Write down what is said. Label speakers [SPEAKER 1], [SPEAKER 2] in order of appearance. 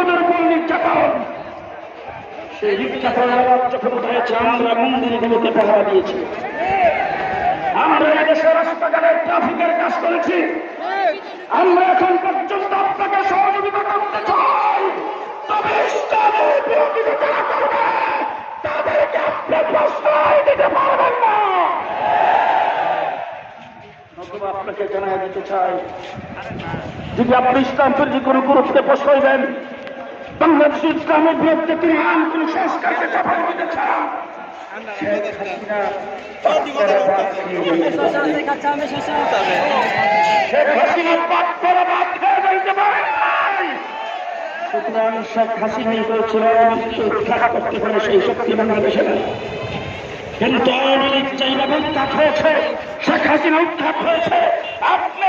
[SPEAKER 1] আমাদের উপর নির্যাতন, সেই নির্যাতনের রাজ্য ক্ষমতা হয়েছে আমরা মন্দিরগুলোকে পাহারা দিয়েছি, আমরা এদেশের রাস্তাঘাটে ট্রাফিকের কাজ করেছি। আমরা এখন পর্যন্ত আপনাকে সহযোগিতা করতে চাই, তবে ইসলামের বিরোধিতা যারা করবে তাদেরকে আপনি প্রশ্রয় দিতে পারবেন না। নতুবা আপনাকে জানাই দিতে চাই, যদি আপনি ইসলাম বিরোধী কোনো গুরুত্বে প্রশ্রয় দেন, বাংলাদেশ ইসলামের বিরুদ্ধে তিনি আইন কোন সংস্কারকে চাপাই দিতে চান, সুতরাং শেখ হাসিনাই বলছিল উৎখাত করতে পারে সেই শক্তি বাংলাদেশে নেই, কিন্তু আওয়ামী লীগ যেইভাবে উৎখাত হয়েছে, শেখ হাসিনা উৎখাত হয়েছে। আপনি